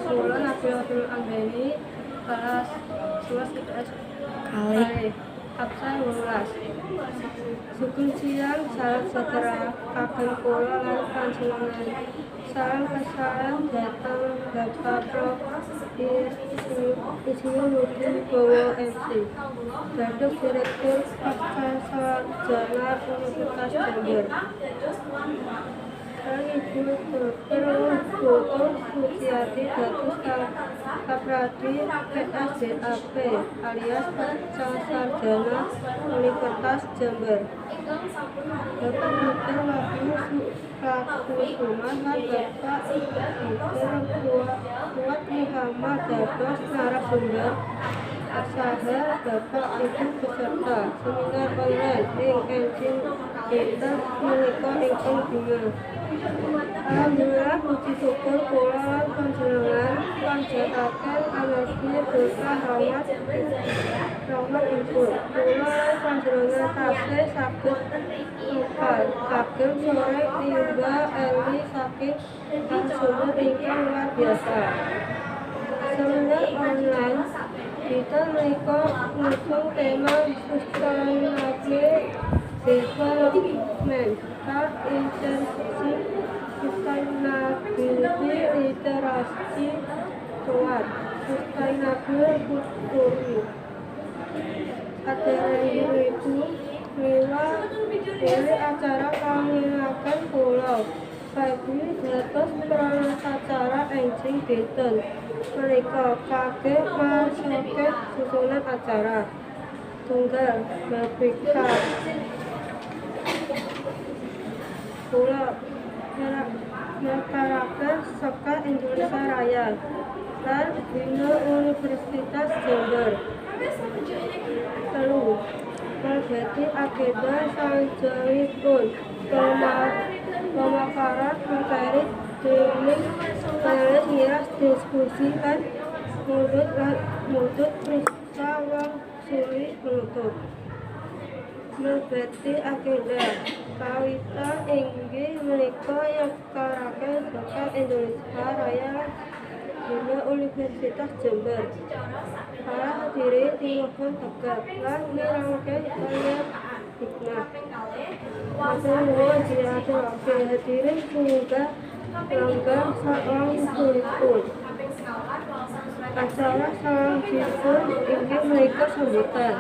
Kula Nabilatul Anggeni kelas 11 IPS Kali absen 12. Sugeng siang salam sejahtera kagem kula lan panjenengan. Salam kesalam datang Bapak Prof. Insinyur Rudi Wibowo MC, Datuk Direktur Sarjana Universitas Jember. Ibu Dr. Dr. Suciati Datus Kapradi PSDAP alias Sarjana Universitas Jember. Bapak Dr. Wahyu Suprakusuma dan Bapak Dr. Fuad Muhammad dados narasumber asaha Bapak Ibu peserta seminar online ing engine kita menika ingkang bina. Alhamdulillah puji syukur kula lan panjenengan panjenengaken amargi berkah rahmat ibu. Kula lan panjenengan tasih saged tupal kagem sore timba eli saking narasumber ingkang luar biasa. Seminar online kita menika ngusung tema sustainable development third interseksi sustainability literasi kuat sustainable food tourism. Acaranya ini acara pamilikan pulau bagi dados pranasacara engcing dinten menika kagem masyarakat susunan acara tunggal Merdeka Pulau Masyarakat Saka Indonesia Raya dan Bina Universitas Jember. Telu Mengeti agenda sanjangipun pemaparan materi dening panelis ngiras diskusi lan mudut Krista Wang Suli penutup. Mengeti agenda kawitan inggih menika nyekaraken Saka Indonesia Raya Bina Universitas Jember. Para hadirin dimohon tegap lan mirengke kalian hikmah. Matur nuwun diaturaken hadirin sumangga langgang salangsulipun. Acara salangsulipun inggih menika sambutan.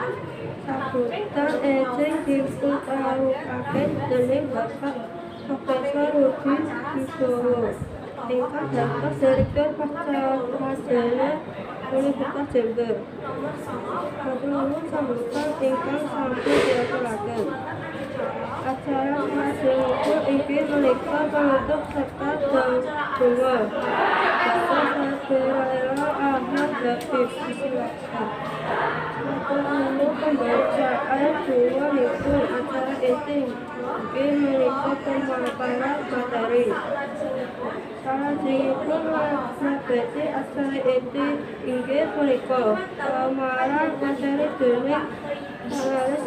Sambutan ejeng dipunparupaken dening Bapak Profesor Rudi Wibowo ingkang dados Direktur Sarjana Universitas Jember. Matur nuwun sambutan ingkang sampun diaturaken. Acara salajengipun inggih menika penutup serta donga. Bapak Saderela Ahmad Habib disilakan. Matur nuwun pembacaan donganipun acara inti inggih menika pemaparan materi. Salajengipun mabeti acara inti inggih punika pamaparan materi dening panelis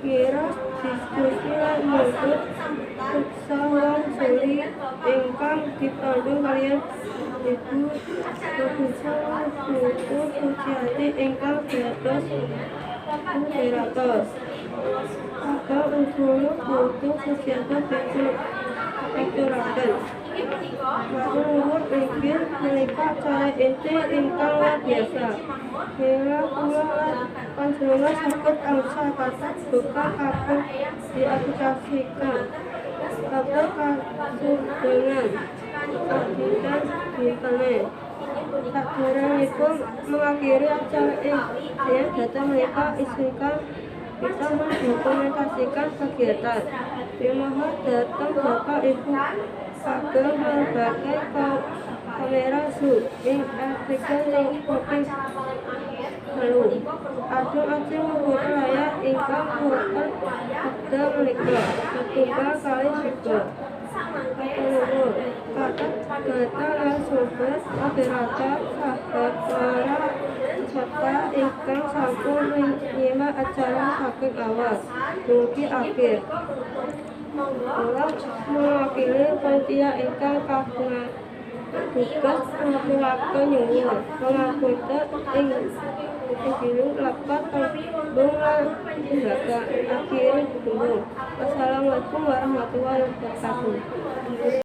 ngiras diskusi lan mudut Krista Wang Suli ingkang dipandu kaliyan Ibu Profesor Dr. Suciati ingkang dados moderator. Kakang Unsulu Dr. Suciati dituraken. Matur nuwun inggih menika acara inti ingkang luar biasa. Mila kula lan panjenengan saged angsal kathah bekal kagem diaplikasikan kagem kasugengan kagiatan internet. Saderengipun mengakhiri acara saya datang menika izinkan kita mendokumentasikan kegiatan. Dimohon datang Bapak Ibu kagem berbagai kamera zoom ing artikel link copy lalu ajeng menggunakan layar ingkang boten wekdal menika setunggal kali juga. Matur kata narasumber moderator sahabat para peserta ingkang sampun nyimak acara saking awal dumugi akhir. Kula mewakili panitia ingkang kagungan tugas ngapuraken nyuwun pangapunten ing bilung lepat tembung lan jaga akhir tembung. Wassalamualaikum warahmatullahi wabarakatuh.